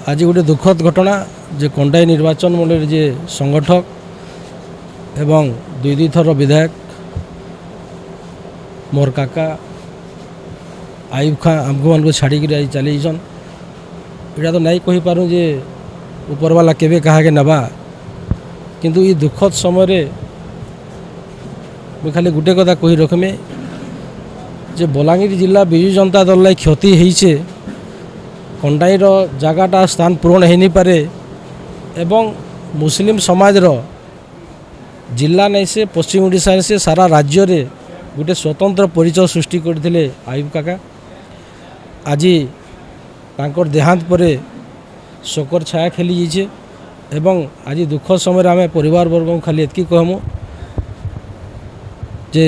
आज गोटे दुखद घटना जे कंडाई निर्वाचन मंडल जे संगठक एवं दुई थर विधायक मोर काका आयुब खां आमको मान को छाड़ी आज चली इटा तो नहीं कही पारूँ जे उपरवाला केवे कहा के नबा किंतु ये दुखद समय मुझे खाली गोटे कथा कही रखमी जे बलांगीर जिला विजु जनता दल लाई क्षति होइछे कंडाईर जगटा स्थान पूरण हो नहीं पारे एवं मुस्लिम समाज रो जिला नहीं से पश्चिम ओडिशा से सारा राज्य रे गोटे स्वतंत्र परिचय सृष्टि करथिले आयुब काका आज तांकर देहांत परे शोकर छाया खेली जाइए एवं आज दुख समय आम परिवार वर्ग खाली एतकी कहमु जे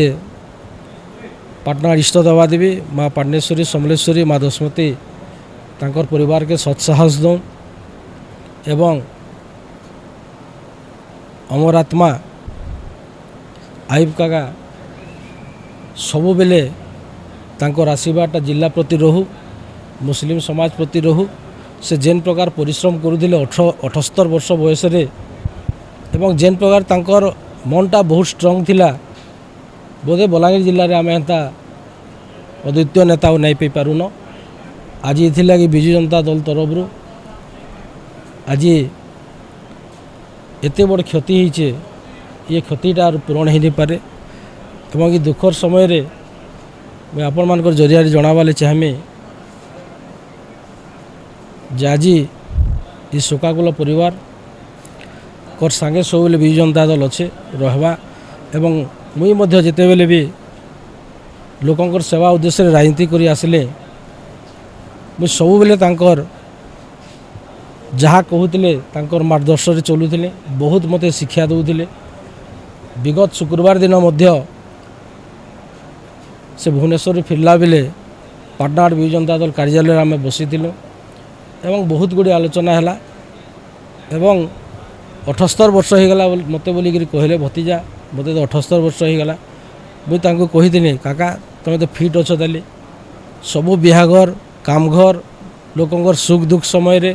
पाटनार इष्ट देवा देवी माँ पाटनेश्वरी समलेश्वरी माँ दशमती तांकर परिवार के सत्साहस दौं एवं अमर आत्मा आयुब काका सबु बेले तांकर आशीर्वाद जिला प्रति रहू मुस्लिम समाज प्रति रहू से जेन प्रकार परिश्रम करुले 78 वर्ष बयस एवं जेन प्रकार तांकर मनटा बहुत स्ट्रंग थिला बोधे बलांगीर जिले में आम एंता अद्वितीय नेता नहीं पाई पारुन आज ये विजु जनता दल तरफ आज एत बड़ क्षति होइछे ये क्षतिटा पूरण हो नहीं पारे एवं ये दुखर समय रे मैं आपण मान जरिया जनावाले चाहमी जे आज ये शोकाकुल परिवार कर सांगे सब विजु जनता दल अच्छे रहबा एवं मुई मध्य जिते बेले भी लोकंकर सेवा उद्देश्य राजनीति करी आसिले मुई सब बेले तांकर जहाँ कहूले तांकर मार्गदर्शन चलुले बहुत मते शिक्षा दौले विगत शुक्रवार दिन मध्य से भुवनेश्वर फिरला बेले पाटनार विजु जनता दल कार्यालय आम बसी एवं बहुत गुड़ी आलोचना है एवं 78 वर्ष हो गला मत बोलिक कहले भतीजा मत तो 78 वर्ष हो गला मुझे तांको कही काका तुम तो फिट अच्छ ताली सबू बिहाघर काम घर लोकंर सुख दुख समय रे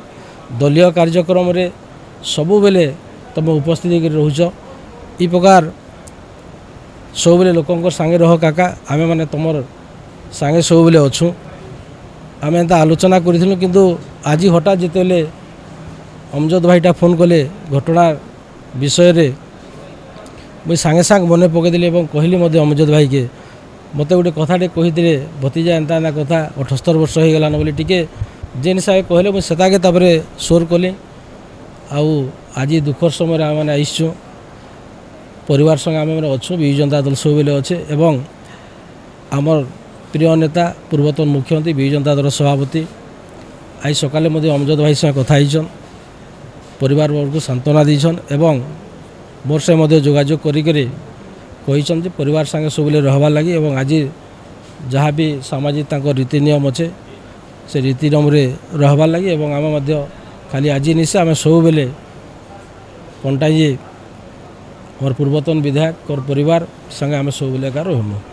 दलीय कार्यक्रम रे सबू बेले तुम उपस्थित रोच ई प्रकार सब बेले लोकंर सांगे रह काका आमे माने तुमर सांगे सब बेले अच्छू आम एंता आलोचना करूँ किंतु आज हठात जिते अमजद भाईटा फोन कले घटना विषय रे मुझे सांगे सांग मन पकईदेली और कहली अमजद भाई के मत गोटे कथाटे कही भतीजा एंता एंता कथा 78 वर्ष हो गलान बोली टिके जेन हिसाब कहले मुझे सेताके तापरे सोर कली आज दुखर समय आम मैंने आईचु परिवार संगे आम मैंने अच्छु विजु जनता दल सब बेले अच्छे एवं आमर प्रिय नेता पूर्वतन मुख्यमंत्री विजु जनता दल सभापति आज सकाले अमजद भाई संगे कथा परिवार वर्ग सांत्वना दीछन एवं मोर से जोगाजोग करी परिवार संगे सब रहबार लगी एवं आज जहाँ भी सामाजिक रीति नियम अच्छे से रीति नियम रहबार लगी एवं आम खाली आज निशे आम सब बेले कंटाई मोर पूर्वतन विधायक और परिवार संगे आम सब बेले रहमु।